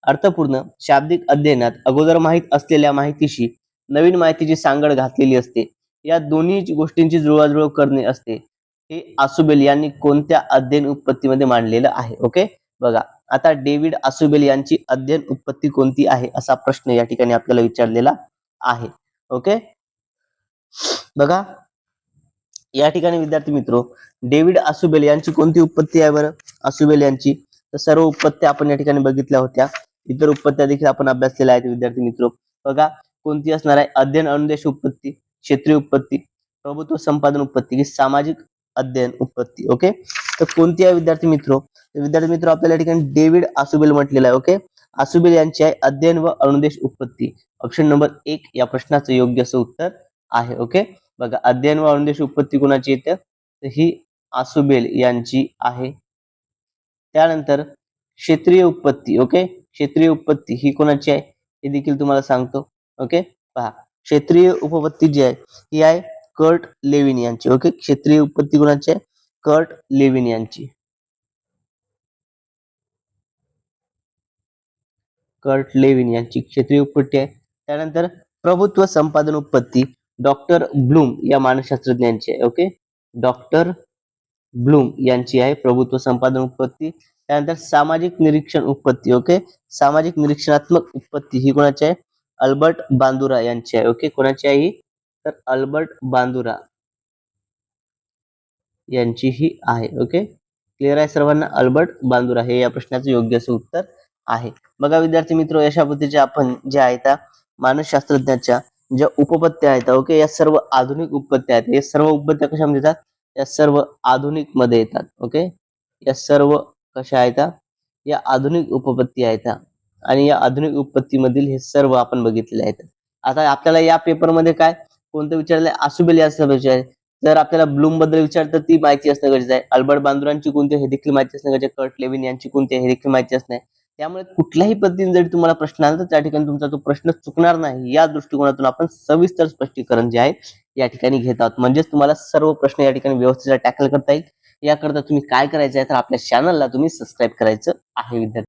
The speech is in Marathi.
अर्थपूर्ण शाब्दिक अध्ययनात अगोदर माहीत असलेल्या माहितीशी नवीन माहितीची सांगड घातलेली असते. या दोन्ही गोष्टींची जुळवाजुळव करणे असते. हे आसुबेल यांनी कोणत्या अध्ययन उत्पत्तीमध्ये मांडलेलं आहे? ओके, बघा आता डेव्हिड आसुबेल यांची अध्ययन उत्पत्ती कोणती आहे असा प्रश्न या ठिकाणी आपल्याला विचारलेला आहे. ओके, बघा या ठिकाणी विद्यार्थी मित्रो, डेव्हिड आसुबेल यांची कोणती उत्पत्ती आहे बरं? आसुबेल यांची तर सर्व उत्पत्त्या आपण या ठिकाणी बघितल्या होत्या. इतर उत्पत्त्या देखील आपण अभ्यासलेल्या आहेत विद्यार्थी मित्रो. बघा कोणती असणार आहे? अध्ययन अनुदेश उत्पत्ती, क्षेत्रीय उत्पत्ती, प्रभुत्व संपादन उत्पत्ती की सामाजिक अध्ययन उत्पत्ती. ओके, तर कोणती आहे विद्यार्थी मित्रो? विद्यार्थी मित्रो आपल्याला या ठिकाणी डेव्हिड आसुबेल म्हटलेलं आहे. ओके, आसुबेल यांची आहे अध्ययन व अनुदेश उत्पत्ती. ऑप्शन नंबर 1 या प्रश्नाचं योग्य असं उत्तर आहे. ओके, बघा अध्ययन व अनुदेश उत्पत्ती कोणाची येते? तर ही आसुबेल यांची आहे. त्यानंतर क्षेत्रीय उत्पत्ती. ओके, क्षेत्रीय उत्पत्ती ही कोणाची आहे हे देखील तुम्हाला सांगतो. ओके, पहा क्षेत्रीय उपपत्ती जी आहे ही आहे कर्ट लेविन यांची. ओके, क्षेत्रीय उत्पत्ती कोणाची आहे? कर्ट लेविन यांची. कर्ट लेविन यांची क्षेत्रीय उत्पत्ती आहे. त्यानंतर प्रभुत्व संपादन उत्पत्ती डॉक्टर ब्लूम या मानसशास्त्रज्ञांची आहे. ओके, डॉक्टर ब्लूम यांची आहे प्रभुत्व संपादन उत्पत्ती. त्यानंतर सामाजिक निरीक्षण उत्पत्ती. ओके, सामाजिक निरीक्षणात्मक उत्पत्ती ही कोणाची आहे? अल्बर्ट बांदुरा यांची आहे. ओके, कोणाची आहे ही? तर अल्बर्ट बांदुरा यांची ही आहे. ओके, क्लिअर आहे सर्वांना? अल्बर्ट बांदुरा हे या प्रश्नाचं योग्य असं उत्तर आहे. बघा विद्यार्थी मित्र, अशा पद्धतीचे आपण जे आहेत मानसशास्त्रज्ञाच्या ज्या उपपत्त्या आहेत, ओके, या सर्व आधुनिक उपपत्त्या आहेत. या सर्व उपपत्त्या कशामध्ये येतात? या सर्व आधुनिक मध्ये येतात. ओके, या सर्व कशा आहेत? या आधुनिक उपपत्ती आहेत आणि या आधुनिक उपपत्तीमधील हे सर्व आपण बघितलेले आहेत. आता आपल्याला या पेपरमध्ये काय कोणतं विचारलंय? आसुबेल यांचं विचार. जर आपल्याला ब्लूम बद्दल विचारतं ती माहिती असणं गरजेचं आहे. अल्बर्ट बांदुरांची कोणती हे देखील माहिती असणं गरजेचं आहे. कर्ट लेविन यांची कोणती हे देखील माहिती असणं. त्यामुळे कुठल्याही पद्धतीने जरी तुम्हाला प्रश्न आला तर त्या ठिकाणी तुमचा तो प्रश्न चुकणार नाही या दृष्टिकोनातून आपण सविस्तर स्पष्टीकरण जे आहे या ठिकाणी घेत आहोत. म्हणजेच तुम्हाला सर्व प्रश्न या ठिकाणी व्यवस्थित टॅकल करता येईल. याकरता तुम्ही काय करायचं आहे तर आपल्या चॅनलला तुम्ही सबस्क्राईब करायचं आहे विद्यार्थी.